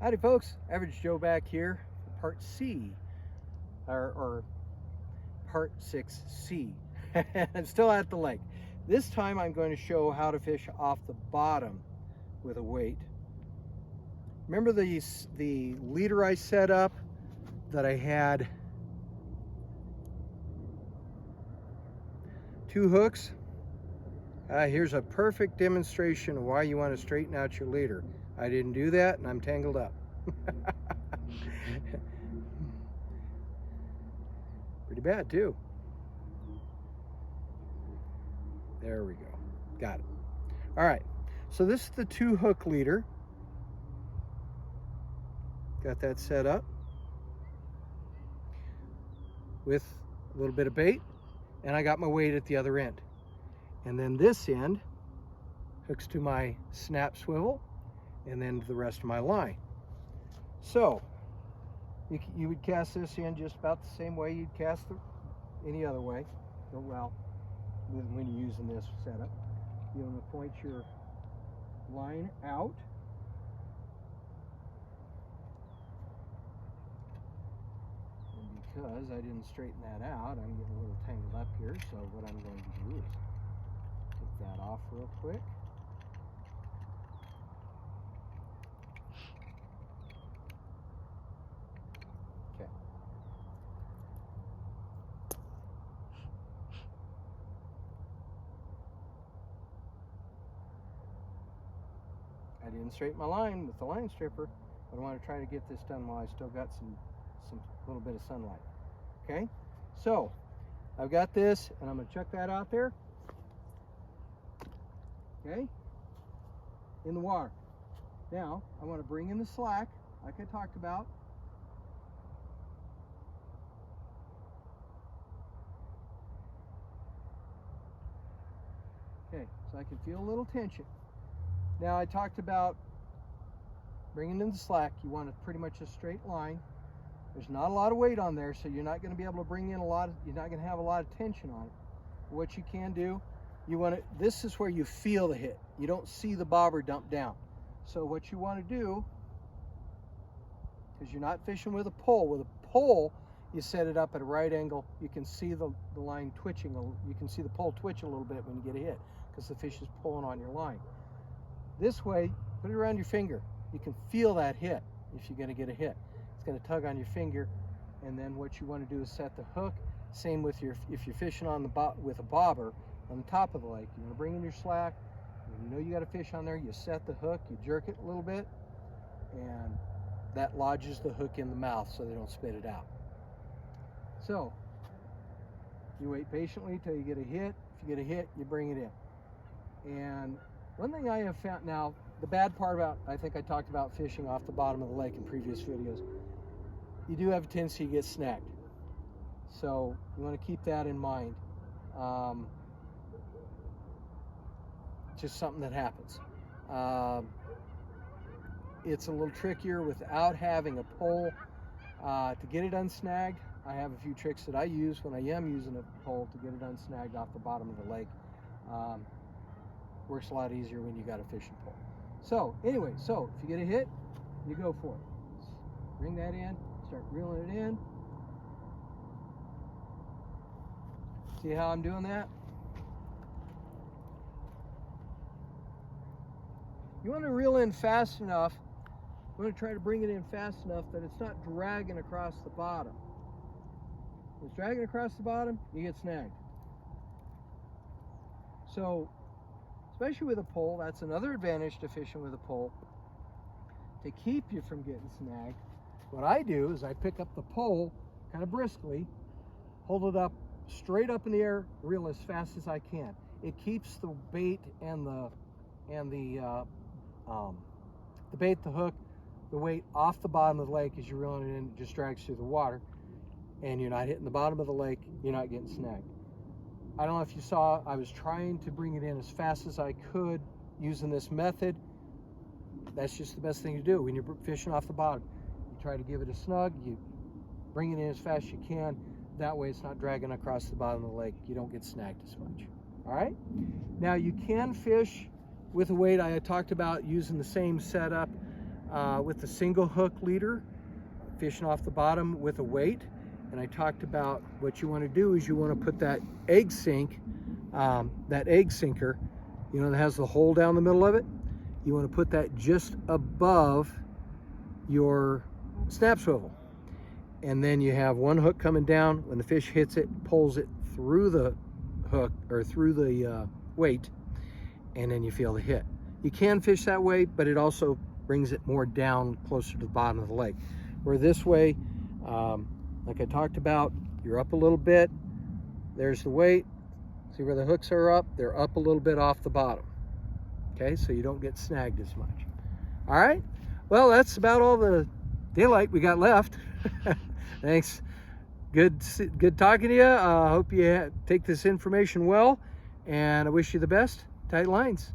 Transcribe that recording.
Howdy folks, Average Joe back here for part C, or part 6C. I'm still at the lake. This time I'm going to show how to fish off the bottom with a weight. Remember the leader I set up that I had 2 hooks? Here's a perfect demonstration of why you want to straighten out your leader. I didn't do that and I'm tangled up. Pretty bad too. There we go. Got it. All right. So this is the 2 hook leader. Got that set up with a little bit of bait, and I got my weight at the other end. And then this end hooks to my snap swivel and then to the rest of my line. So you would cast this in just about the same way you'd cast any other way. Well, when you're using this setup, you want to point your line out. And because I didn't straighten that out, I'm getting a little tangled up here. So what I'm going to do is take that off real quick. Okay. I didn't straighten my line with the line stripper, but I want to try to get this done while I still got some little bit of sunlight. Okay, so I've got this, and I'm going to chuck that out there. Okay, in the water. Now I want to bring in the slack, like I talked about. Okay, so I can feel a little tension. Now I talked about bringing in the slack. You want pretty much a straight line. There's not a lot of weight on there, so you're not going to be able to bring in you're not going to have a lot of tension on it. What you can do, this is where you feel the hit. You don't see the bobber dump down. So what you want to do, because you're not fishing with a pole, you set it up at a right angle. You can see the line twitching. You can see the pole twitch a little bit when you get a hit, because the fish is pulling on your line. This way, put it around your finger. You can feel that hit if you're going to get a hit. It's going to tug on your finger, and then what you want to do is set the hook. Same with if you're fishing on with a bobber on the top of the lake. You want to bring in your slack. When you know you got a fish on there, you set the hook, you jerk it a little bit, and that lodges the hook in the mouth so they don't spit it out. So you wait patiently till you get a hit. If you get a hit, you bring it in. And one thing I have found, now the bad part about, I think I talked about fishing off the bottom of the lake in previous videos, you do have a tendency to get snagged. So you want to keep that in mind. Just something that happens. It's a little trickier without having a pole to get it unsnagged. I have a few tricks that I use when I am using a pole to get it unsnagged off the bottom of the lake. Works a lot easier when you got a fishing pole. So anyway, if you get a hit, you go for it. Bring that in, start reeling it in. See how I'm doing that? You want to reel in fast enough. You want to try to bring it in fast enough that it's not dragging across the bottom. When it's dragging across the bottom, you get snagged. So, especially with a pole, that's another advantage to fishing with a pole. To keep you from getting snagged, what I do is I pick up the pole kind of briskly, hold it up straight up in the air, reel as fast as I can. It keeps the bait and the bait, the hook, the weight off the bottom of the lake as you're reeling it in. It just drags through the water, and you're not hitting the bottom of the lake. You're not getting snagged. I don't know if you saw, I was trying to bring it in as fast as I could using this method. That's just the best thing to do when you're fishing off the bottom. You try to give it a snug, you bring it in as fast as you can. That way it's not dragging across the bottom of the lake. You don't get snagged as much. All right? Now you can fish with a weight. I talked about using the same setup with a single hook leader, fishing off the bottom with a weight. And I talked about what you want to do is you want to put that egg sink, that egg sinker, you know, that has the hole down the middle of it. You want to put that just above your snap swivel. And then you have one hook coming down. When the fish hits it, pulls it through the hook or through the weight, and then you feel the hit. You can fish that way, but it also brings it more down closer to the bottom of the lake. Where this way, like I talked about, you're up a little bit. There's the weight. See where the hooks are up? They're up a little bit off the bottom. Okay, so you don't get snagged as much. All right, well, that's about all the daylight we got left. Thanks. Good talking to you. I hope you take this information well, and I wish you the best. Tight lines.